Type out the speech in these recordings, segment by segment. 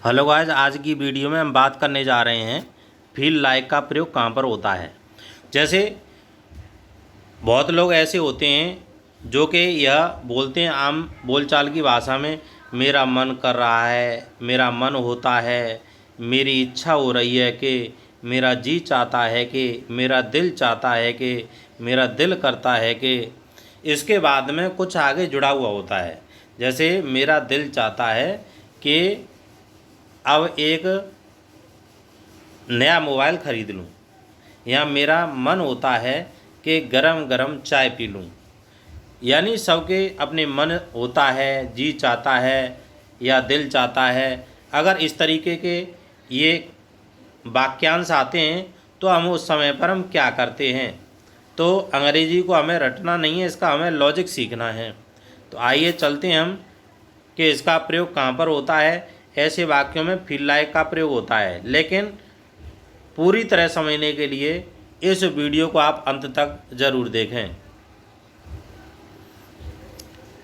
Hello guys, आज की video में हम बात करने जा रहे हैं फील लाइक का प्रयोग कहाँ पर होता है। जैसे बहुत लोग ऐसे होते हैं जो कि यह बोलते हैं आम बोलचाल की भाषा में, मेरा मन कर रहा है, मेरा मन होता है, मेरी इच्छा हो रही है कि, मेरा जी चाहता है कि, मेरा दिल चाहता है कि, मेरा दिल करता है कि। इसके बाद में कुछ आगे जुड़ा हुआ होता है। जैसे मेरा दिल चाहता है कि अब एक नया मोबाइल ख़रीद लूँ, या मेरा मन होता है कि गरम गरम चाय पी लूँ। यानी सबके अपने मन होता है, जी चाहता है या दिल चाहता है। अगर इस तरीके के ये वाक्यांश आते हैं तो हम उस समय पर हम क्या करते हैं, तो अंग्रेजी को हमें रटना नहीं है, इसका हमें लॉजिक सीखना है। तो आइए चलते हैं हम कि इसका प्रयोग कहाँ पर होता है। ऐसे वाक्यों में फील लाइक का प्रयोग होता है, लेकिन पूरी तरह समझने के लिए इस वीडियो को आप अंत तक ज़रूर देखें।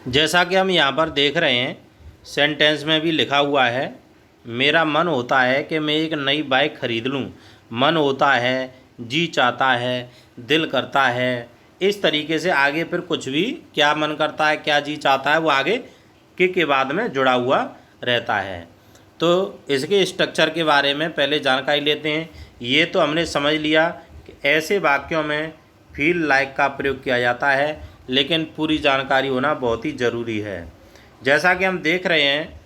जैसा कि हम यहाँ पर देख रहे हैं, सेंटेंस में भी लिखा हुआ है, मेरा मन होता है कि मैं एक नई बाइक खरीद लूँ। मन होता है, जी चाहता है, दिल करता है। इस तरीके से आगे फिर कुछ भी क्या मन करता है, क्या जी चाहता है, वो आगे के बाद में जुड़ा हुआ रहता है। तो इसके स्ट्रक्चर के बारे में पहले जानकारी लेते हैं। ये तो हमने समझ लिया कि ऐसे वाक्यों में फील लाइक का प्रयोग किया जाता है, लेकिन पूरी जानकारी होना बहुत ही ज़रूरी है। जैसा कि हम देख रहे हैं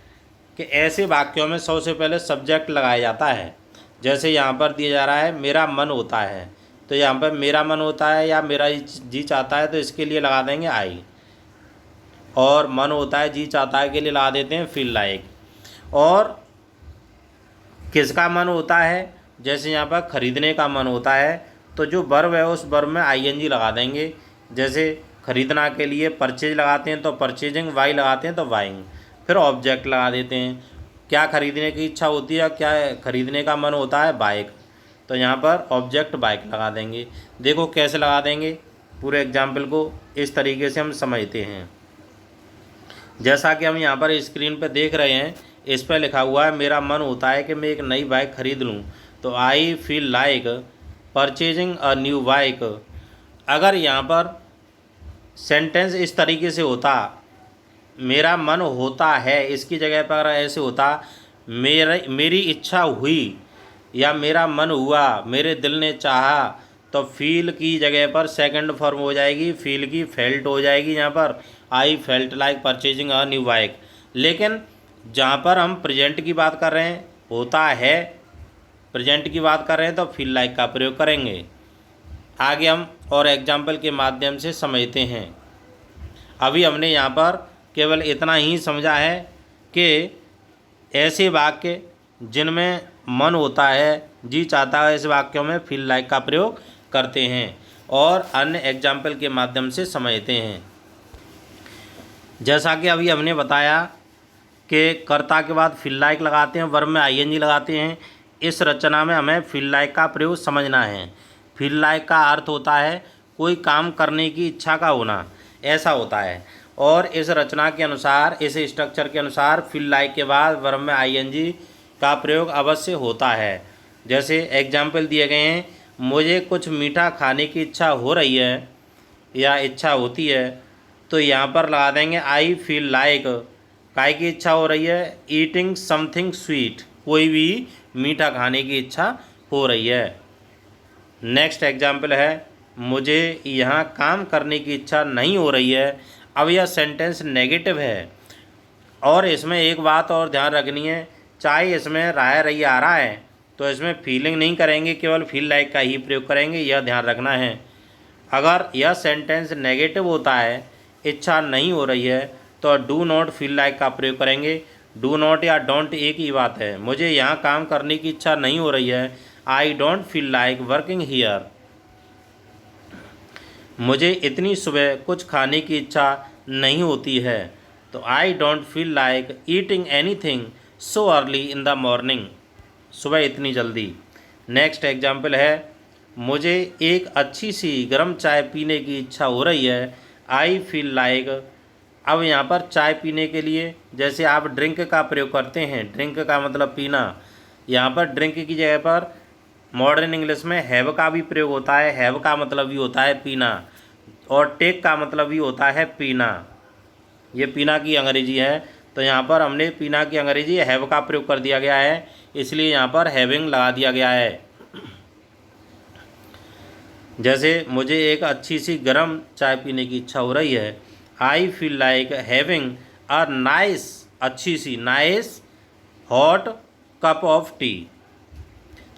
कि ऐसे वाक्यों में सबसे पहले सब्जेक्ट लगाया जाता है। जैसे यहाँ पर दिया जा रहा है मेरा मन होता है, तो यहाँ पर मेरा मन होता है या मेरा जी चाहता है, तो इसके लिए लगा देंगे आई। और मन होता है, जी चाहता है के लिए लगा देते हैं फील लाइक। और किसका मन होता है, जैसे यहाँ पर खरीदने का मन होता है, तो जो वर्ब है उस वर्ब में आईएनजी लगा देंगे। जैसे खरीदना के लिए परचेज लगाते हैं तो परचेजिंग, वाई लगाते हैं तो वाइंग। फिर ऑब्जेक्ट लगा देते हैं, क्या खरीदने की इच्छा होती है, क्या खरीदने का मन होता है, बाइक। तो यहाँ पर ऑब्जेक्ट बाइक लगा देंगे। देखो कैसे लगा देंगे, पूरे एग्जाम्पल को इस तरीके से हम समझते हैं। जैसा कि हम यहाँ पर स्क्रीन पर देख रहे हैं, इस पर लिखा हुआ है मेरा मन होता है कि मैं एक नई बाइक खरीद लूँ। तो आई feel like purchasing a new bike. अगर यहाँ पर सेंटेंस इस तरीके से होता, मेरा मन होता है, इसकी जगह पर ऐसे होता, मेरी इच्छा हुई या मेरा मन हुआ, मेरे दिल ने चाहा, तो फील की जगह पर सेकंड फॉर्म हो जाएगी, फील की फेल्ट हो जाएगी। यहाँ पर I felt like purchasing a new bike. लेकिन जहाँ पर हम प्रेजेंट की बात कर रहे हैं, होता है, प्रेजेंट की बात कर रहे हैं, तो फील लाइक का प्रयोग करेंगे। आगे हम और एग्जाम्पल के माध्यम से समझते हैं। अभी हमने यहाँ पर केवल इतना ही समझा है कि ऐसे वाक्य जिनमें मन होता है, जी चाहता है, ऐसे वाक्यों में फील लाइक का प्रयोग करते हैं, और अन्य एग्जाम्पल के माध्यम से समझते हैं। जैसा कि अभी हमने बताया कि कर्ता के बाद फील लाइक लगाते हैं, वर्ब में आईएनजी लगाते हैं। इस रचना में हमें फील लाइक का प्रयोग समझना है। फील लाइक का अर्थ होता है कोई काम करने की इच्छा का होना, ऐसा होता है। और इस रचना के अनुसार, इस स्ट्रक्चर के अनुसार फील लाइक के बाद वर्ब में आईएनजी का प्रयोग अवश्य होता है। जैसे एग्जाम्पल दिए गए हैं, मुझे कुछ मीठा खाने की इच्छा हो रही है या इच्छा होती है, तो यहाँ पर लगा देंगे आई फील लाइक। काय की इच्छा हो रही है, ईटिंग समथिंग स्वीट, कोई भी मीठा खाने की इच्छा हो रही है। नेक्स्ट एग्जाम्पल है, मुझे यहाँ काम करने की इच्छा नहीं हो रही है। अब यह सेंटेंस नेगेटिव है, और इसमें एक बात और ध्यान रखनी है, चाहे इसमें राय रही आ रहा है तो इसमें फीलिंग नहीं करेंगे, केवल फील लाइक का ही प्रयोग करेंगे, यह ध्यान रखना है। अगर यह सेंटेंस नेगेटिव होता है, इच्छा नहीं हो रही है, तो डू नॉट फील लाइक का प्रयोग करेंगे। डू नॉट या डोंट एक ही बात है। मुझे यहाँ काम करने की इच्छा नहीं हो रही है, I don't feel like working here. मुझे इतनी सुबह कुछ खाने की इच्छा नहीं होती है, तो I don't feel like eating anything so early in the morning. सुबह इतनी जल्दी। नेक्स्ट एग्जाम्पल है, मुझे एक अच्छी सी गर्म चाय पीने की इच्छा हो रही है, आई फील लाइक अब यहाँ पर चाय पीने के लिए जैसे आप ड्रिंक का प्रयोग करते हैं, ड्रिंक का मतलब पीना, यहाँ पर ड्रिंक की जगह पर मॉडर्न इंग्लिश में हैव का भी प्रयोग होता है। हैव का मतलब भी होता है पीना, और टेक का मतलब भी होता है पीना। ये पीना की अंग्रेजी है, तो यहाँ पर हमने पीना की अंग्रेजी हैव का प्रयोग कर दिया गया है, इसलिए यहाँ पर हैविंग लगा दिया गया है। जैसे मुझे एक अच्छी सी गर्म चाय पीने की इच्छा हो रही है, I feel like having a nice, अच्छी सी nice hot cup of tea.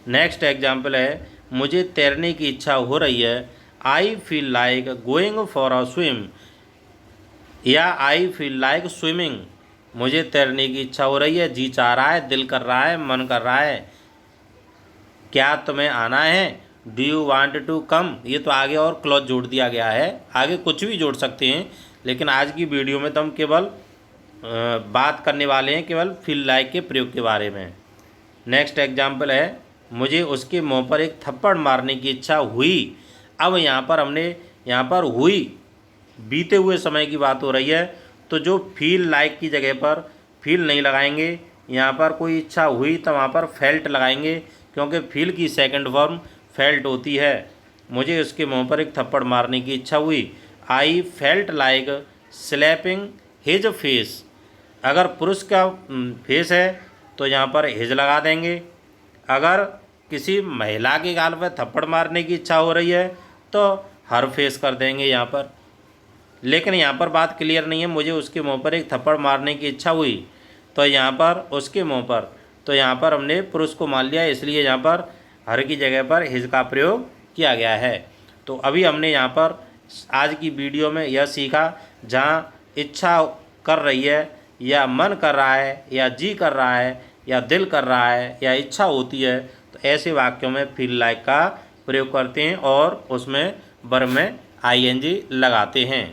Next example है, मुझे तैरने की इच्छा हो रही है, I feel like going for a swim, या आई फील लाइक स्विमिंग, मुझे तैरने की इच्छा हो रही है, जी चाह रहा है, दिल कर रहा है, मन कर रहा है। क्या तुम्हें आना है, do you want to come. ये तो आगे और क्लॉज जोड़ दिया गया है, आगे कुछ भी जोड़ सकते हैं, लेकिन आज की वीडियो में तो हम केवल बात करने वाले हैं केवल फील लाइक के प्रयोग के बारे में। नेक्स्ट एग्जाम्पल है, मुझे उसके मुंह पर एक थप्पड़ मारने की इच्छा हुई। अब यहाँ पर हमने यहाँ पर हुई बीते हुए समय की बात हो रही है, तो जो फील लाइक की जगह पर फील नहीं लगाएंगे, यहाँ पर कोई इच्छा हुई तो वहाँ पर फेल्ट लगाएंगे, क्योंकि फील की सेकंड फॉर्म फेल्ट होती है। मुझे उसके मुंह पर एक थप्पड़ मारने की इच्छा हुई, I felt like slapping his face. अगर पुरुष का फेस है तो यहाँ पर हिज लगा देंगे। अगर किसी महिला के गाल पर थप्पड़ मारने की इच्छा हो रही है तो हर फेस कर देंगे यहाँ पर। लेकिन यहाँ पर बात क्लियर नहीं है, मुझे उसके मुंह पर एक थप्पड़ मारने की इच्छा हुई, तो यहाँ पर उसके मुंह पर, तो यहाँ पर हमने पुरुष को मान लिया, इसलिए यहाँ पर हर की जगह पर हिज का प्रयोग किया गया है। तो अभी हमने यहाँ पर आज की वीडियो में यह सीखा, जहाँ इच्छा कर रही है या मन कर रहा है या जी कर रहा है या दिल कर रहा है या इच्छा होती है, तो ऐसे वाक्यों में फील लाइक का प्रयोग करते हैं और उसमें वर्ब में आईएनजी लगाते हैं।